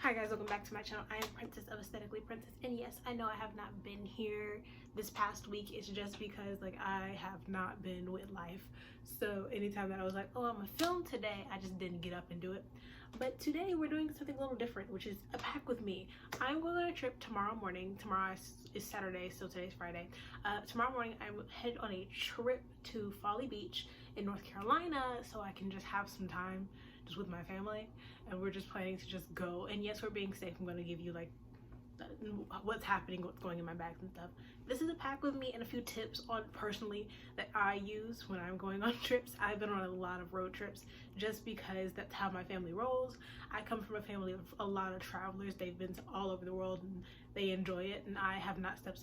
Hi guys, welcome back to my channel. I am Princess of Aesthetically Princess, and yes, I know I have not been here this past week. It's just because like I have not been with life, so anytime that I was like, oh, I'm gonna film today, I just didn't get up and do it. But today we're doing something a little different, which is a pack with me. I'm going on a trip tomorrow morning. Tomorrow is Saturday, so today's Friday. Tomorrow morning I'm headed on a trip to Folly Beach in North Carolina, so I can just have some time just with my family, and we're just planning to just go. And yes, we're being safe. I'm going to give you like what's happening, what's going in my bags and stuff. This is a pack with me and a few tips on personally that I use when I'm going on trips. I've been on a lot of road trips just because that's how my family rolls. I come from a family of a lot of travelers. They've been to all over the world and they enjoy it, and I have not stepped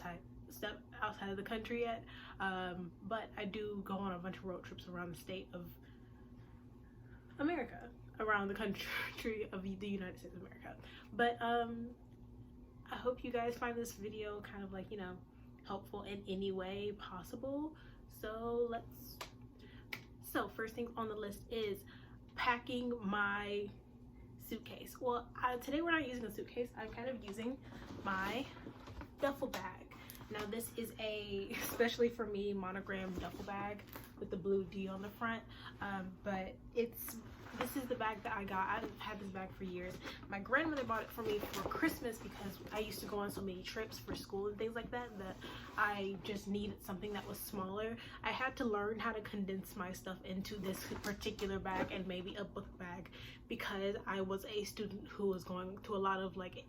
outside of the country yet, but I do go on a bunch of road trips around the state of America, around the country of the United States of America. But I hope you guys find this video kind of like, you know, helpful in any way possible. So first thing on the list is packing my suitcase. Well, today we're not using a suitcase. I'm kind of using my duffel bag. Now this is a, especially for me, monogram duffel bag with the blue D on the front, but this is the bag that I got. I've had this bag for years. My grandmother bought it for me for Christmas because I used to go on so many trips for school and things like that I just needed something that was smaller. I had to learn how to condense my stuff into this particular bag and maybe a book bag because I was a student who was going to a lot of like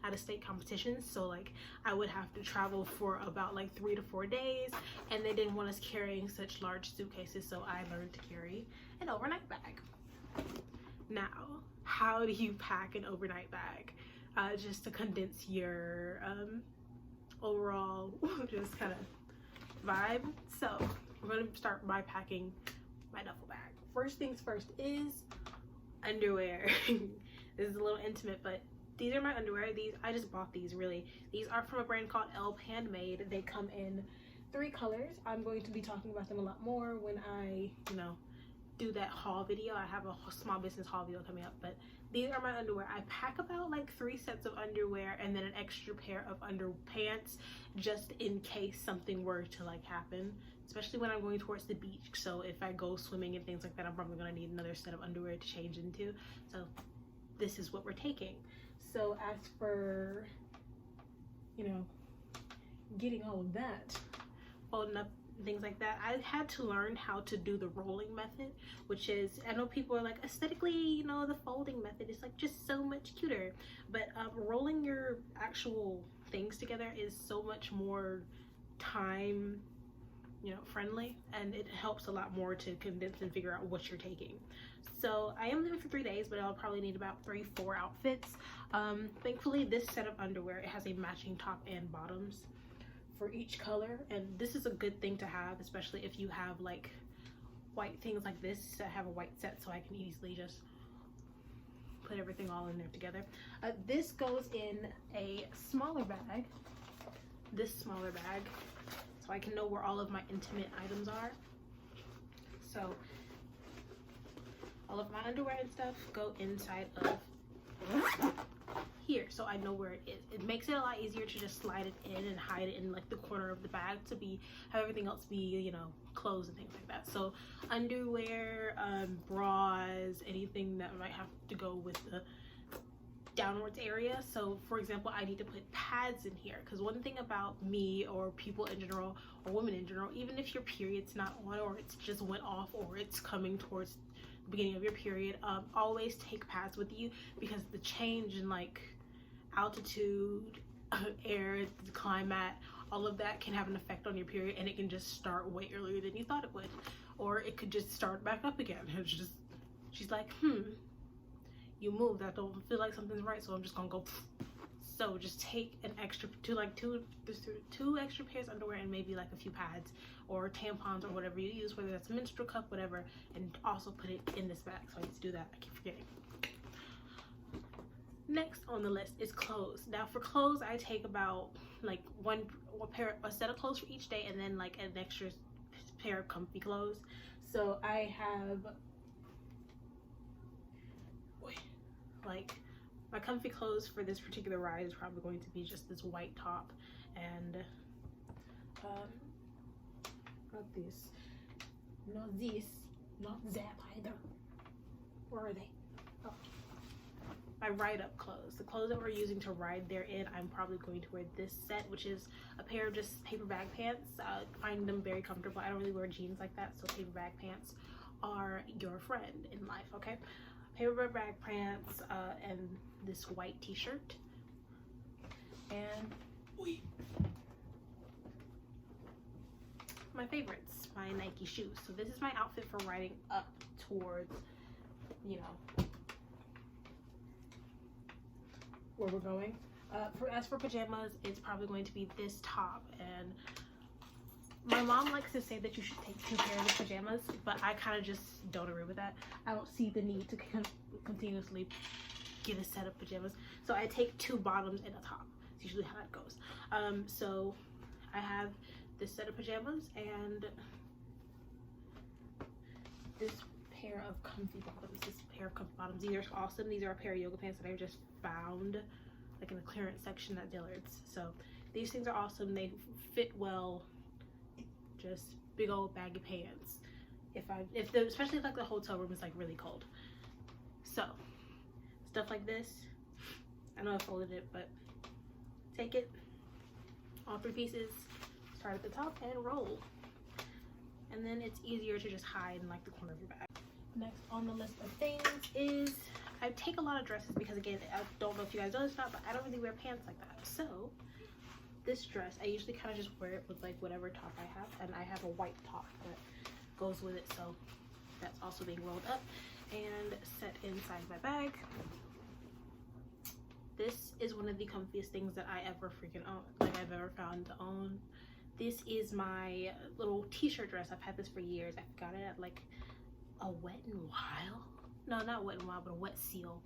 out-of-state competitions. So like I would have to travel for about like 3 to 4 days, and they didn't want us carrying such large suitcases, so I learned to carry an overnight bag. Now, how do you pack an overnight bag? Just to condense your overall just kind of vibe. So we're going to start by packing my duffel bag. First things first is underwear. This is a little intimate, but these are my underwear. I just bought these, really. These are from a brand called Elf Handmade. They come in 3 colors. I'm going to be talking about them a lot more when I, you know, do that haul video. I have a small business haul video coming up, but these are my underwear. I pack about like 3 sets of underwear and then an extra pair of underpants just in case something were to like happen, especially when I'm going towards the beach. So if I go swimming and things like that, I'm probably going to need another set of underwear to change into. So this is what we're taking. So as for, you know, getting all of that, folding up, things like that, I had to learn how to do the rolling method, which is, I know people are like, aesthetically, you know, the folding method is like just so much cuter, but rolling your actual things together is so much more time, you know, friendly, and it helps a lot more to condense and figure out what you're taking. So I am leaving for 3 days, but I'll probably need about 3-4 outfits. Thankfully this set of underwear, it has a matching top and bottoms for each color, and this is a good thing to have, especially if you have like white things like this. I have a white set, so I can easily just put everything all in there together. This goes in a smaller bag, this smaller bag, so I can know where all of my intimate items are. So all of my underwear and stuff go inside of here, so I know where it is. It makes it a lot easier to just slide it in and hide it in like the corner of the bag to have everything else be, you know, clothes and things like that. So underwear, bras, anything that might have to go with the downwards area. So for example, I need to put pads in here because one thing about me, or people in general, or women in general, even if your period's not on, or it's just went off, or it's coming towards the beginning of your period, always take pads with you, because the change in like altitude, air, the climate, all of that can have an effect on your period, and it can just start way earlier than you thought it would, or it could just start back up again. It's just, she's like, you moved, I don't feel like something's right, so I'm just gonna go. So just take an extra two extra pairs of underwear and maybe like a few pads or tampons or whatever you use, whether that's a menstrual cup, whatever, and also put it in this bag. So I need to do that, I keep forgetting. Next on the list is clothes. Now for clothes, I take about like a set of clothes for each day, and then like an extra pair of comfy clothes. So I have like my comfy clothes for this particular ride is probably going to be just this white top and not this, not that either. Where are they? Oh, my ride-up clothes, the clothes that we're using to ride there in. I'm probably going to wear this set, which is a pair of just paper bag pants. I find them very comfortable. I don't really wear jeans like that, so paper bag pants are your friend in life. Okay, paper bag pants and this white t-shirt, and my favorites, my Nike shoes. So this is my outfit for riding up towards, you know, where we're going. As for pajamas, it's probably going to be this top, and my mom likes to say that you should take 2 pairs of pajamas, but I kind of just don't agree with that. I don't see the need to continuously get a set of pajamas, so I take 2 bottoms and a top. It's usually how that goes. So I have this set of pajamas and this pair of comfy bottoms. These are awesome. These are a pair of yoga pants that I just found like in the clearance section at Dillard's. So these things are awesome. They fit well. Just big old baggy pants. Especially if like the hotel room is like really cold. So stuff like this. I know I folded it, but take it. All 3 pieces. Start at the top and roll. And then it's easier to just hide in like the corner of your bag. Next on the list of things is I take a lot of dresses because, again, I don't know if you guys know this or not, but I don't really wear pants like that. So this dress, I usually kind of just wear it with like whatever top I have, and I have a white top that goes with it, so that's also being rolled up and set inside my bag. This is one of the comfiest things that I ever freaking own, like I've ever found to own. This is my little t-shirt dress. I've had this for years. I got it at like a Wet n Wild. No, not Wet n Wild, but a Wet Seal.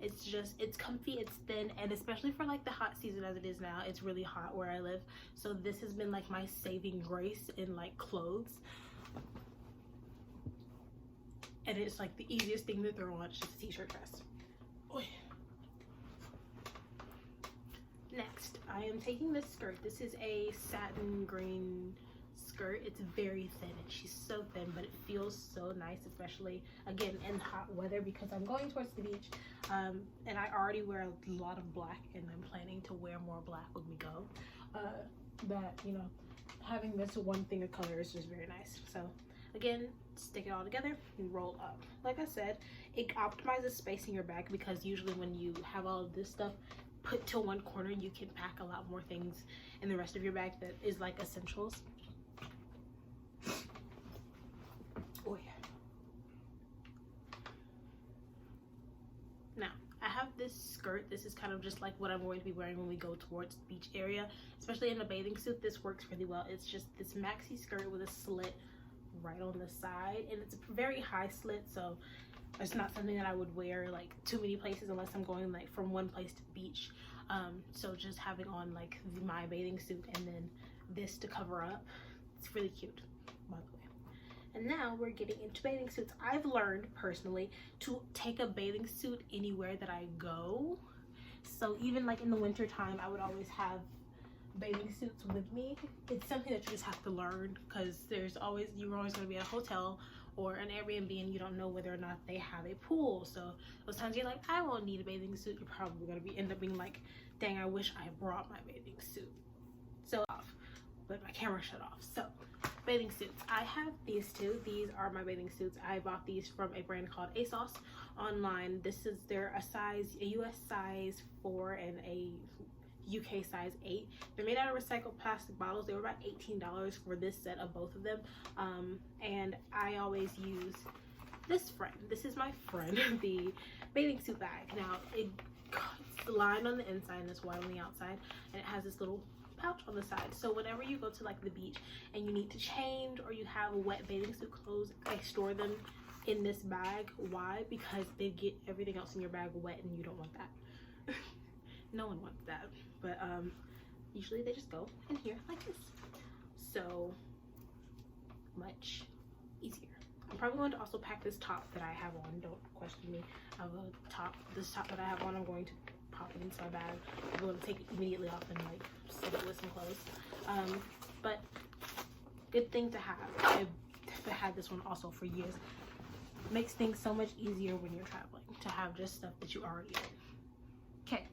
It's comfy, it's thin, and especially for like the hot season as it is now, it's really hot where I live. So this has been like my saving grace in like clothes. And it's like the easiest thing to throw on. It's just a t-shirt dress. Oh, yeah. Next, I am taking this skirt. This is a satin green skirt. It's very thin, and she's so thin, but it feels so nice, especially again in hot weather because I'm going towards the beach, and I already wear a lot of black, and I'm planning to wear more black when we go. That, you know, having this one thing of color is just very nice. So again, stick it all together and roll up. Like I said, it optimizes space in your bag because usually when you have all of this stuff put to one corner, you can pack a lot more things in the rest of your bag that is like essentials. Oh yeah. Now I have this skirt. This is kind of just like what I'm going to be wearing when we go towards the beach area, especially in a bathing suit. This works really well. It's just this maxi skirt with a slit right on the side, and it's a very high slit, so it's not something that I would wear like too many places unless I'm going like from one place to the beach. So just having on like my bathing suit and then this to cover up, it's really cute, by the way. And now we're getting into bathing suits. I've learned personally to take a bathing suit anywhere that I go. So even like in the winter time, I would always have bathing suits with me. It's something that you just have to learn because you're always going to be at a hotel or an Airbnb and you don't know whether or not they have a pool. So those times you're like, I won't need a bathing suit, you're probably going to end up being like, dang, I wish I brought my bathing suit. So off, but my camera shut off. So bathing suits, I have these two. These are my bathing suits. I bought these from a brand called ASOS online. This is a US size 4 and a UK size 8. They're made out of recycled plastic bottles. They were about $18 for this set of both of them. And I always use this friend. This is my friend, the bathing suit bag. Now it's lined on the inside and it's white on the outside, and it has this little pouch on the side. So whenever you go to like the beach and you need to change or you have wet bathing suit clothes, I store them in this bag. Why? Because they get everything else in your bag wet and you don't want that. No one wants that. But usually they just go in here like this. So much easier. I'm probably going to also pack this top that I have on. Don't question me. I have a top. This top that I have on, I'm going to pop it into my bag. I'm going to take it immediately off and like sit it with some clothes. But good thing to have. I've had this one also for years. Makes things so much easier when you're traveling to have just stuff that you already own. Okay,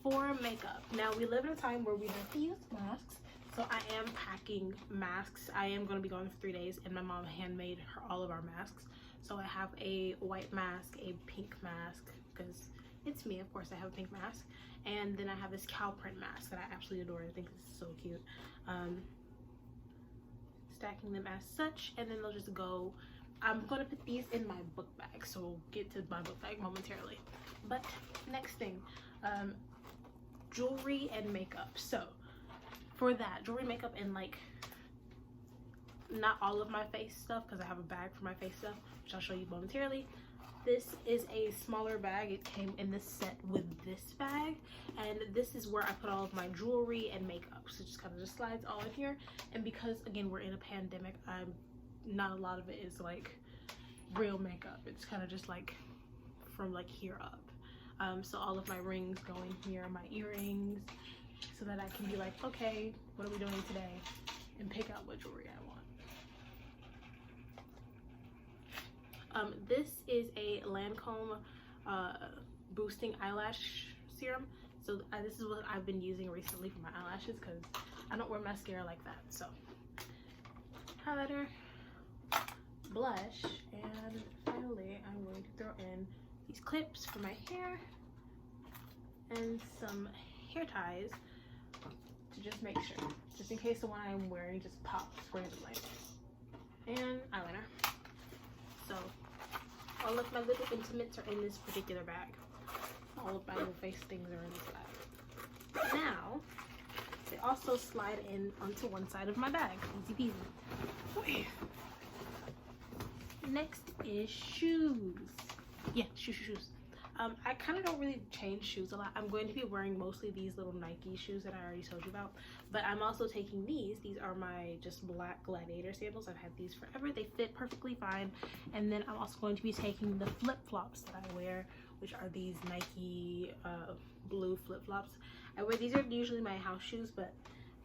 for makeup. Now we live in a time where we have to use masks, so I am packing masks. I am going to be going for 3 days, and my mom handmade all of our masks. So I have a white mask, a pink mask, because it's me, of course. I have a pink mask, and then I have this cow print mask that I absolutely adore. I think this is so cute. Stacking them as such, and then they'll just go. I'm going to put these in my book bag, so we'll get to my book bag momentarily. But next thing, jewelry and makeup. So for that, jewelry, makeup, and like not all of my face stuff, because I have a bag for my face stuff, which I'll show you momentarily. This is a smaller bag. It came in this set with this bag, and this is where I put all of my jewelry and makeup. So it just kind of just slides all in here. And because again we're in a pandemic, not a lot of it is like real makeup. It's kind of just like from like here up. So all of my rings go in here, my earrings, so that I can be like, okay, what are we doing today, and pick out what jewelry I want. This is a Lancome boosting eyelash serum. So this is what I've been using recently for my eyelashes, because I don't wear mascara like that. So highlighter, blush, and finally I'm going to throw in these clips for my hair and some hair ties to just make sure, just in case the one I'm wearing just pops randomly, and eyeliner. So all of my little intimates are in this particular bag. All of my little face things are in this bag. Now they also slide in onto one side of my bag, easy peasy. Okay. Next is shoes. Yeah, shoes. I kind of don't really change shoes a lot. I'm going to be wearing mostly these little Nike shoes that I already told you about, but I'm also taking these. These are my just black Gladiator sandals. I've had these forever. They fit perfectly fine. And then I'm also going to be taking the flip-flops that I wear, which are these Nike blue flip-flops. I wear these, are usually my house shoes, but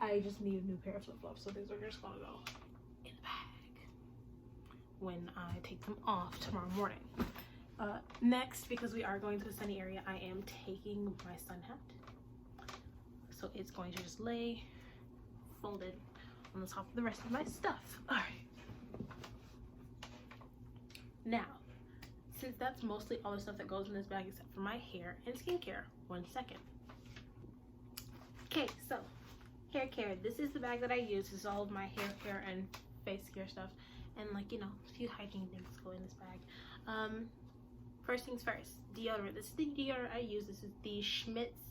I just need a new pair of flip-flops, so these are just gonna go in the bag when I take them off tomorrow morning. Next, because we are going to a sunny area, I am taking my sun hat. So it's going to just lay folded on the top of the rest of my stuff. All right. Now, since that's mostly all the stuff that goes in this bag except for my hair and skincare. 1 second. Okay, so hair care. This is the bag that I use. This is all of my hair and face care stuff. And like, you know, a few hygiene things go in this bag. First things first, deodorant. This is the deodorant I use. This is the Schmidt's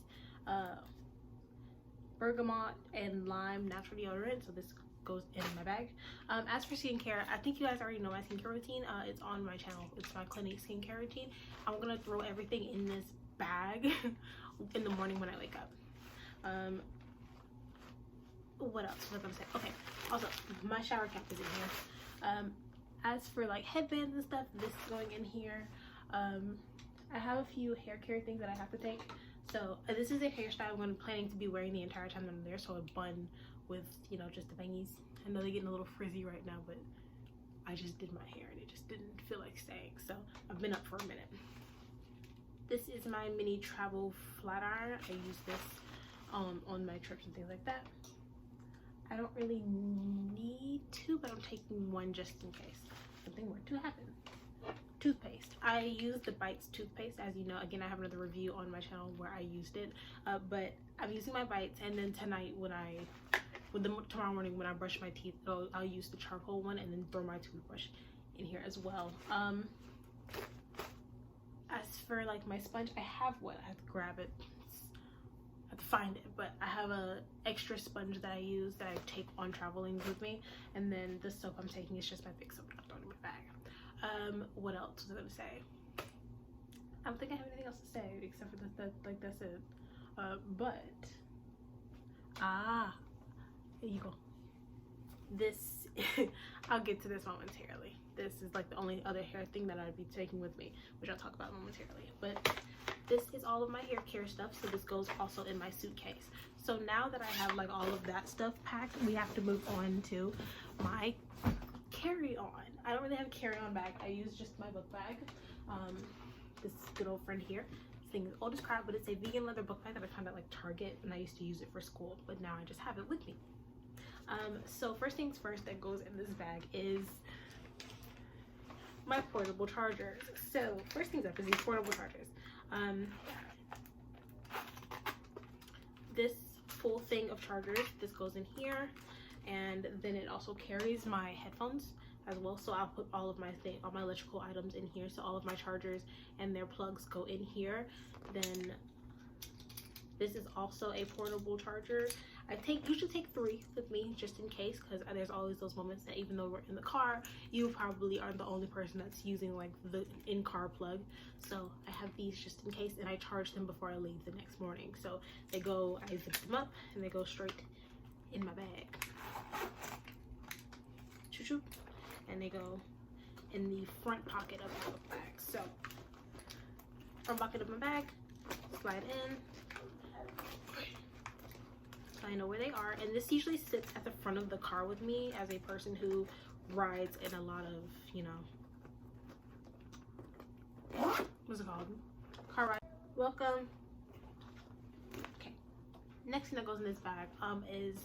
bergamot and lime natural deodorant. So this goes in my bag. As for skincare, I think you guys already know my skincare routine. It's on my channel. It's my clinic skincare routine. I'm gonna throw everything in this bag in the morning when I wake up. What else was I gonna say? Okay, also my shower cap is in here. As for like headbands and stuff, this is going in here. I have a few hair care things that I have to take. So this is a hairstyle I'm planning to be wearing the entire time I'm there. So a bun with, you know, just the bangies. I know they're getting a little frizzy right now, but I just did my hair and it just didn't feel like staying. So I've been up for a minute. This is my mini travel flat iron. I use this on my trips and things like that. I don't really need to, but I'm taking one just in case something were to happen. Toothpaste. I use the Bites toothpaste, as you know. Again, I have another review on my channel where I used it, but I'm using my Bites, and then tonight tomorrow morning when I brush my teeth, I'll use the charcoal one and then throw my toothbrush in here as well. As for like my sponge, I have one. I have to grab it. I have to find it, but I have a extra sponge that I use that I take on traveling with me, and then the soap I'm taking is just my big soap that I'm throwing in my bag. What else was I gonna say? I don't think I have anything else to say except for like that's it. But here you go. This I'll get to this momentarily. This is like the only other hair thing that I'd be taking with me, which I'll talk about momentarily. But this is all of my hair care stuff, so this goes also in my suitcase. So now that I have like all of that stuff packed, we have to move on to my carry-on. I don't really have a carry-on bag. I use just my book bag. This good old friend here. This thing is old as crap, but it's a vegan leather book bag that I found at like Target, and I used to use it for school, but now I just have it with me. So first things first that goes in this bag is my portable chargers. So first things up is these portable chargers. This full thing of chargers, this goes in here, and then it also carries my headphones as well. So I'll put all of my all my electrical items in here. So all of my chargers and their plugs go in here. Then this is also a portable charger. I usually take 3 with me just in case, because there's always those moments that even though we're in the car, you probably aren't the only person that's using like the in-car plug. So I have these just in case, and I charge them before I leave the next morning. So they go, I zip them up and they go straight in my bag. Choo-choo. And they go in the front pocket of my book bag. So front pocket of my bag, slide in. I know where they are, and this usually sits at the front of the car with me as a person who rides in a lot of, you know, what's it called? Car ride. Welcome. Okay. Next thing that goes in this bag is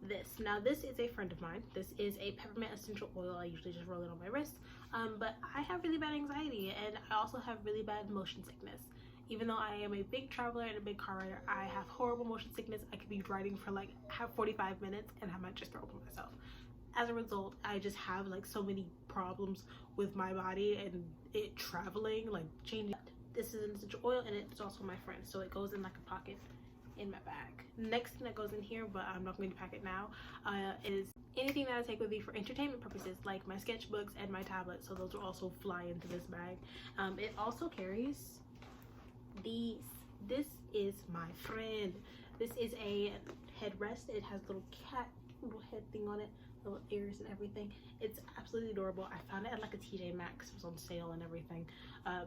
this. Now this is a friend of mine. This is a peppermint essential oil. I usually just roll it on my wrist, but I have really bad anxiety, and I also have really bad motion sickness. Even though I am a big traveler and a big car rider, I have horrible motion sickness. I could be riding for like 45 minutes and I might just throw up on myself. As a result, I just have like so many problems with my body and it traveling, like changing. This is an essential oil, and it's also my friend, so it goes in like a pocket in my bag. Next thing that goes in here, but I'm not going to pack it now, is anything that I take with me for entertainment purposes, like my sketchbooks and my tablet. So those will also fly into this bag. It also carries these. This is my friend. This is a headrest. It has little head thing on it, little ears and everything. It's absolutely adorable. I found it at like a TJ Maxx. It was on sale and everything,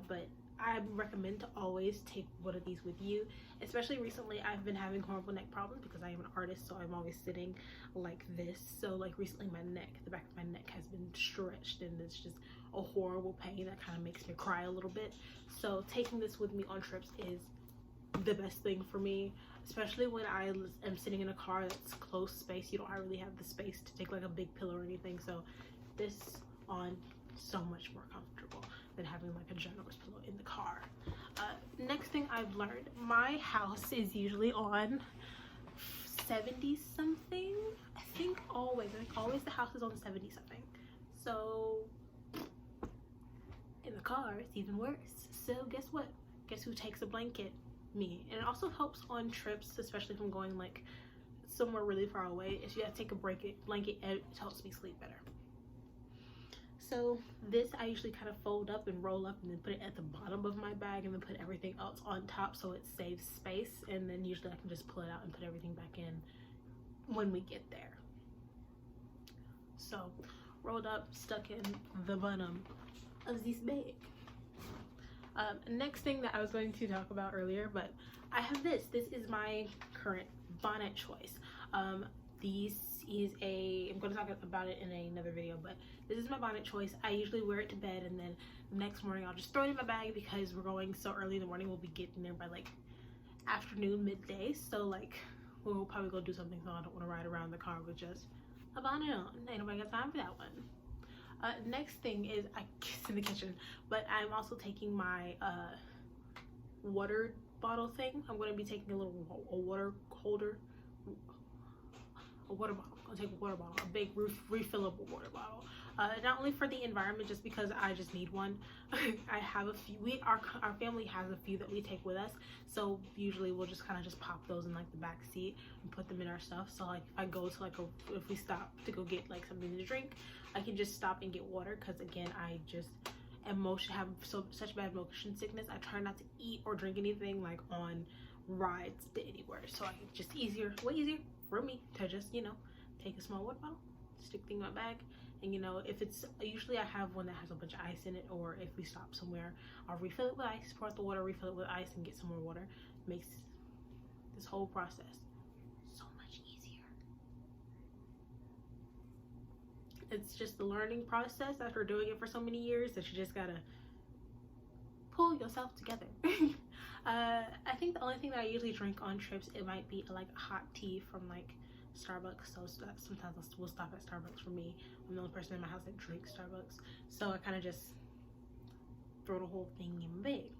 but I recommend to always take one of these with you. Especially recently, I've been having horrible neck problems because I am an artist, so I'm always sitting like this. So like recently my neck, the back of my neck has been stretched, and it's just a horrible pain that kind of makes me cry a little bit. So taking this with me on trips is the best thing for me, especially when I am sitting in a car that's close space. You don't really have the space to take like a big pillow or anything, so this on so much more comfortable than having like a ginormous pillow in the car. Next thing I've learned, my house is usually on 70 something. I think always the house is on 70 something. So in the car it's even worse. So guess what? Guess who takes a blanket? Me. And it also helps on trips, especially if I'm going like somewhere really far away. If you have to take a blanket, it helps me sleep better. So this I usually kind of fold up and roll up and then put it at the bottom of my bag, and then put everything else on top so it saves space, and then usually I can just pull it out and put everything back in when we get there. So rolled up, stuck in the bottom of this bag. Next thing that I was going to talk about earlier, but I have this is my current bonnet choice. This is I'm going to talk about it in another video, but this is my bonnet choice. I usually wear it to bed, and then the next morning I'll just throw it in my bag because we're going so early in the morning. We'll be getting there by like afternoon, midday, so like we'll probably go do something, so I don't want to ride around the car with just a bonnet on. Ain't nobody got time for that one. Next thing is it's in the kitchen, but I'm also taking my water bottle thing. I'm going to be taking a water holder, a water bottle. I'm going to take a water bottle, a big refillable water bottle. Not only for the environment, just because I just need one. I have a few. Our family has a few that we take with us, so usually we'll just kind of just pop those in like the back seat and put them in our stuff. So like if I go to like if we stop to go get like something to drink, I can just stop and get water, because again I just have such bad motion sickness. I try not to eat or drink anything like on rides to anywhere, so it's just way easier for me to just, you know, take a small water bottle stick thing in my bag. And you know, if it's, usually I have one that has a bunch of ice in it, or if we stop somewhere, I'll refill it with ice, pour out the water, refill it with ice, and get some more water. Makes this whole process so much easier. It's just the learning process after doing it for so many years that you just gotta pull yourself together. I think the only thing that I usually drink on trips, it might be like a hot tea from like Starbucks. So sometimes we'll stop at Starbucks. For me, I'm the only person in my house that drinks Starbucks, so I kind of just throw the whole thing in my bag.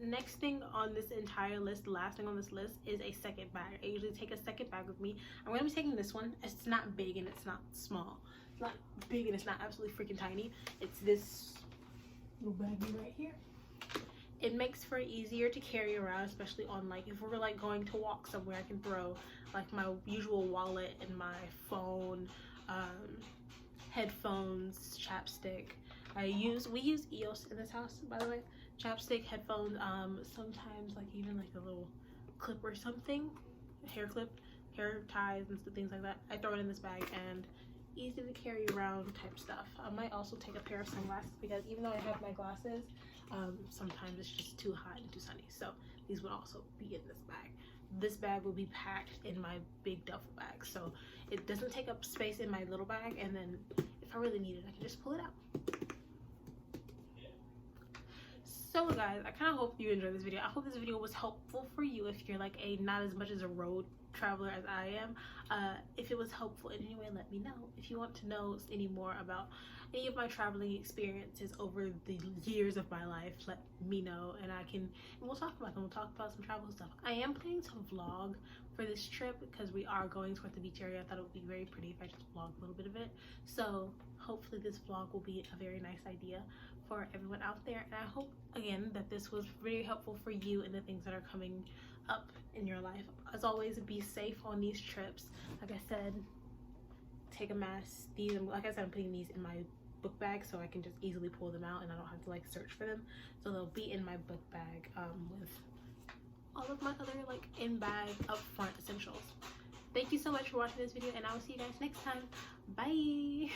Next thing on this entire list, the last thing on this list, is a second bag. I usually take a second bag with me. I'm gonna be taking this one. It's not big and it's not small. It's not big and it's not absolutely freaking tiny. It's this little baggie right here. It makes for easier to carry around, especially on like if we're like going to walk somewhere. I can throw like my usual wallet and my phone, headphones, chapstick. We use EOS in this house, by the way. Chapstick, headphones, sometimes like even like a little clip or something, hair clip, hair ties and things like that. I throw it in this bag, and easy to carry around type stuff. I might also take a pair of sunglasses, because even though I have my glasses, sometimes it's just too hot and too sunny, so these would also be in this bag. This bag will be packed in my big duffel bag, so it doesn't take up space in my little bag, and then if I really need it, I can just pull it out. So guys, I kind of hope you enjoyed this video. I hope this video was helpful for you if you're like not as much as a road traveler as I am. If it was helpful in any way, let me know. If you want to know any more about any of my traveling experiences over the years of my life, let me know, and we'll talk about them. We'll talk about some travel stuff. I am planning to vlog for this trip because we are going towards the beach area. I thought it would be very pretty if I just vlog a little bit of it. So hopefully this vlog will be a very nice idea for everyone out there, and I hope again that this was very helpful for you and the things that are coming up in your life. As always, be safe on these trips. Like I said, take a mask. Like I said, I'm putting these in my book bag so I can just easily pull them out and I don't have to like search for them, so they'll be in my book bag with all of my other like in bag upfront essentials. Thank you so much for watching this video, and I will see you guys next time. Bye.